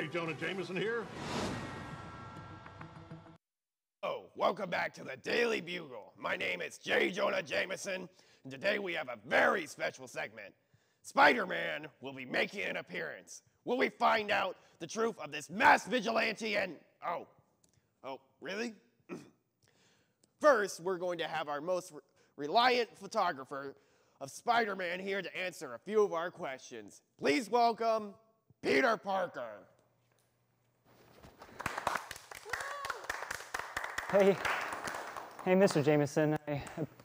J. Jonah Jameson here. Oh, welcome back to the Daily Bugle. My name is J. Jonah Jameson, and today we have a very special segment. Spider-Man will be making an appearance. Will we find out the truth of this mass vigilante and... Oh, really? First, we're going to have our most reliant photographer of Spider-Man here to answer a few of our questions. Please welcome Peter Parker. Hey, Mr. Jameson, I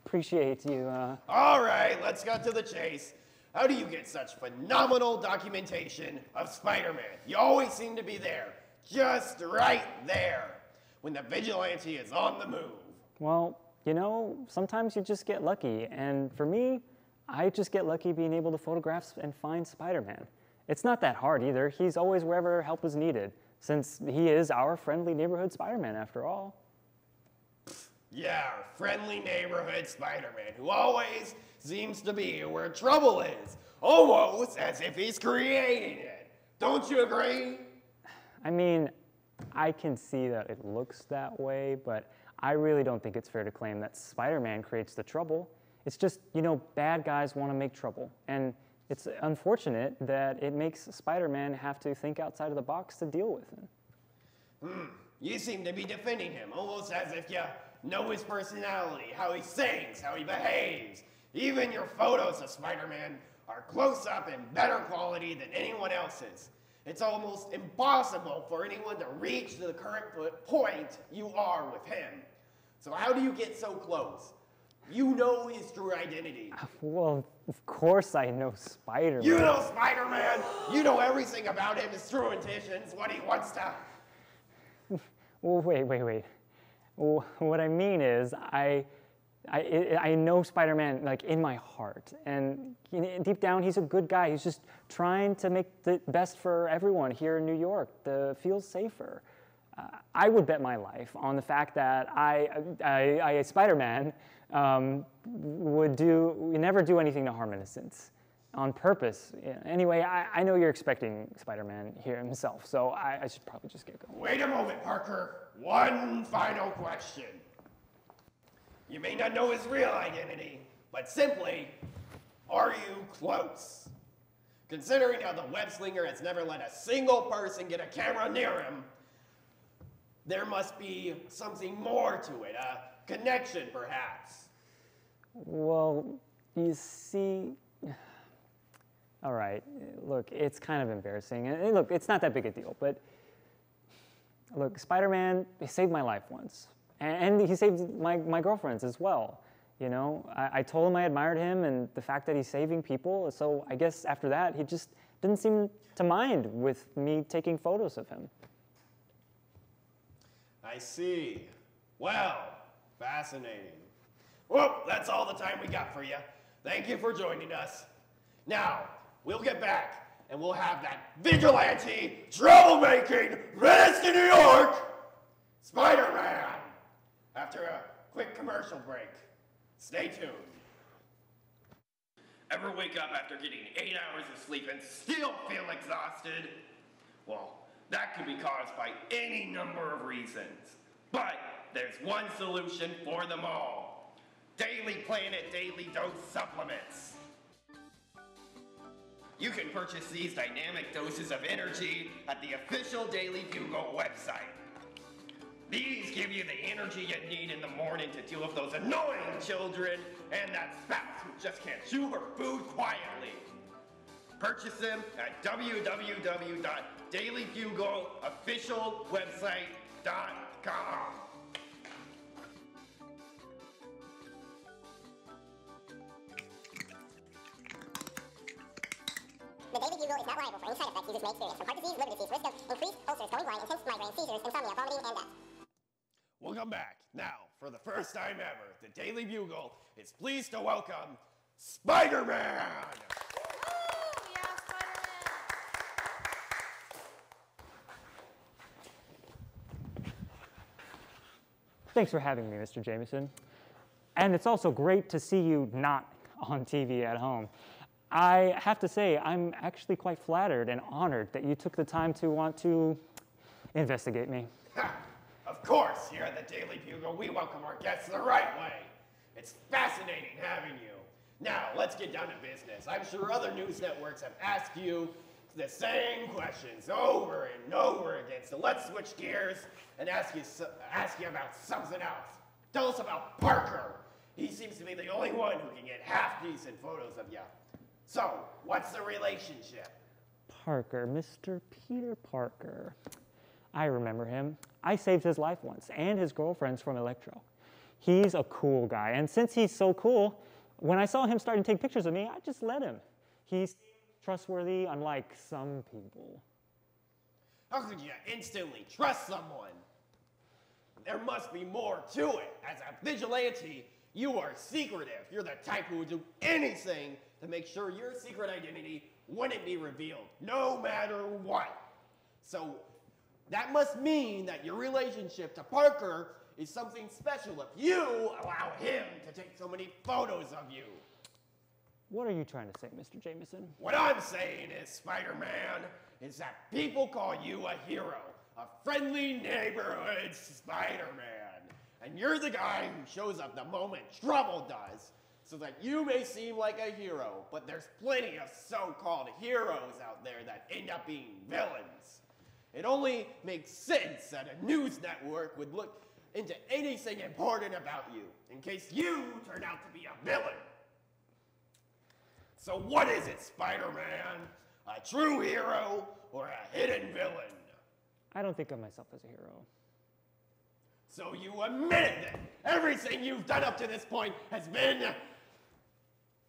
appreciate you, All right, let's get to the chase. How do you get such phenomenal documentation of Spider-Man? You always seem to be there, just right there, when the vigilante is on the move. Well, you know, sometimes you just get lucky, and for me, I just get lucky being able to photograph and find Spider-Man. It's not that hard either. He's always wherever help is needed, since he is our friendly neighborhood Spider-Man after all. Yeah, our friendly neighborhood Spider-Man, who always seems to be where trouble is, almost as if he's creating it. Don't you agree? I mean, I can see that it looks that way, but I really don't think it's fair to claim that Spider-Man creates the trouble. It's just, you know, bad guys want to make trouble, and it's unfortunate that it makes Spider-Man have to think outside of the box to deal with him. You seem to be defending him, almost as if you know his personality, how he sings, how he behaves. Even your photos of Spider-Man are close up and better quality than anyone else's. It's almost impossible for anyone to reach the current point you are with him. So how do you get so close? You know his true identity. Well, of course I know Spider-Man. You know Spider-Man. You know everything about him, his true intentions, what he wants to... Well, wait. Well, what I mean is, I know Spider-Man like in my heart, and deep down he's a good guy. He's just trying to make the best for everyone here in New York to feel safer. I would bet my life on the fact that Spider-Man, would never do anything to harm innocents on purpose. Yeah. Anyway, I know you're expecting Spider-Man here himself, so I should probably just get going. Wait a moment, Parker. One final question. You may not know his real identity, but simply, are you close? Considering how the web slinger has never let a single person get a camera near him, there must be something more to it, a connection perhaps. Well, you see, all right, look, it's kind of embarrassing. And look, it's not that big a deal, but look, Spider-Man, he saved my life once. And he saved my girlfriend's as well. You know, I told him I admired him and the fact that he's saving people, so I guess after that, he just didn't seem to mind with me taking photos of him. I see. Well, fascinating. Well, that's all the time we got for you. Thank you for joining us. Now, we'll get back and we'll have that vigilante, troublemaking, menace to New York, Spider-Man, after a quick commercial break. Stay tuned. Ever wake up after getting 8 hours of sleep and still feel exhausted? Well, that could be caused by any number of reasons. But there's one solution for them all. Daily Planet Daily Dose Supplements. You can purchase these dynamic doses of energy at the official Daily Bugle website. These give you the energy you need in the morning to deal with those annoying children and that spouse who just can't chew her food quietly. Purchase them at www.dailybugleofficialwebsite.com. The Daily Bugle is not liable for any side effects users may experience, from heart disease, liver disease, risk of increased ulcers, going blind, intense migraine, seizures, insomnia, vomiting, and death. Welcome back. Now, for the first time ever, the Daily Bugle is pleased to welcome Spider-Man! Thanks for having me, Mr. Jameson. And it's also great to see you not on TV at home. I have to say, I'm actually quite flattered and honored that you took the time to want to investigate me. Of course, here at the Daily Bugle, we welcome our guests the right way. It's fascinating having you. Now, let's get down to business. I'm sure other news networks have asked you the same questions over and over again. So let's switch gears and ask you about something else. Tell us about Parker. He seems to be the only one who can get half-decent photos of you. So, what's the relationship? Parker, Mr. Peter Parker. I remember him. I saved his life once and his girlfriend's from Electro. He's a cool guy, and since he's so cool, when I saw him starting to take pictures of me, I just let him. He's trustworthy, unlike some people. How could you instantly trust someone? There must be more to it. As a vigilante, you are secretive. You're the type who would do anything to make sure your secret identity wouldn't be revealed, no matter what. So that must mean that your relationship to Parker is something special if you allow him to take so many photos of you. What are you trying to say, Mr. Jameson? What I'm saying is, Spider-Man, is that people call you a hero, a friendly neighborhood Spider-Man. And you're the guy who shows up the moment trouble does, so that you may seem like a hero, but there's plenty of so-called heroes out there that end up being villains. It only makes sense that a news network would look into anything important about you, in case you turn out to be a villain. So what is it, Spider-Man? A true hero or a hidden villain? I don't think of myself as a hero. So you admit that everything you've done up to this point has been...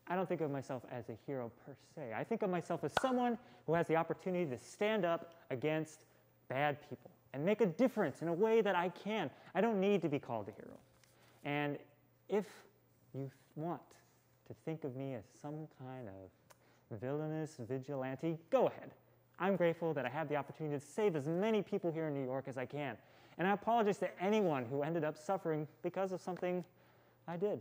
I don't think of myself as a hero per se. I think of myself as someone who has the opportunity to stand up against bad people and make a difference in a way that I can. I don't need to be called a hero. And if you want to think of me as some kind of villainous vigilante, go ahead. I'm grateful that I have the opportunity to save as many people here in New York as I can. And I apologize to anyone who ended up suffering because of something I did.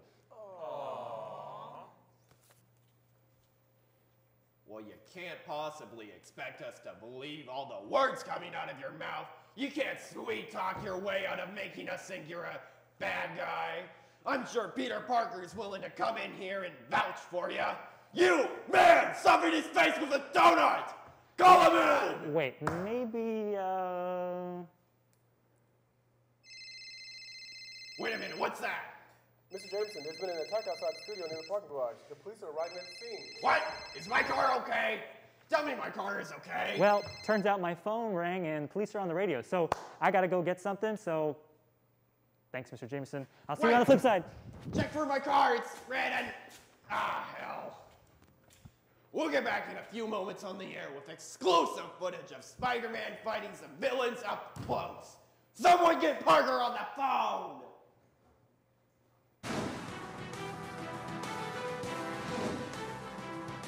Well, you can't possibly expect us to believe all the words coming out of your mouth. You can't sweet talk your way out of making us think you're a bad guy. I'm sure Peter Parker is willing to come in here and vouch for you. You, man, stuffing his face with a donut! Call him in! Wait, maybe, Wait a minute, what's that? Mr. Jameson, there's been an attack outside the studio near the parking garage. The police are arriving at the scene. What? Is my car okay? Tell me my car is okay. well, turns out my phone rang and police are on the radio. So I gotta go get something, so thanks, Mr. Jameson. I'll see you on the flip side. Check for my car, it's red and... hell. We'll get back in a few moments on the air with exclusive footage of Spider-Man fighting some villains up close. Someone get Parker on the phone!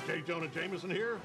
J. Jonah Jameson here.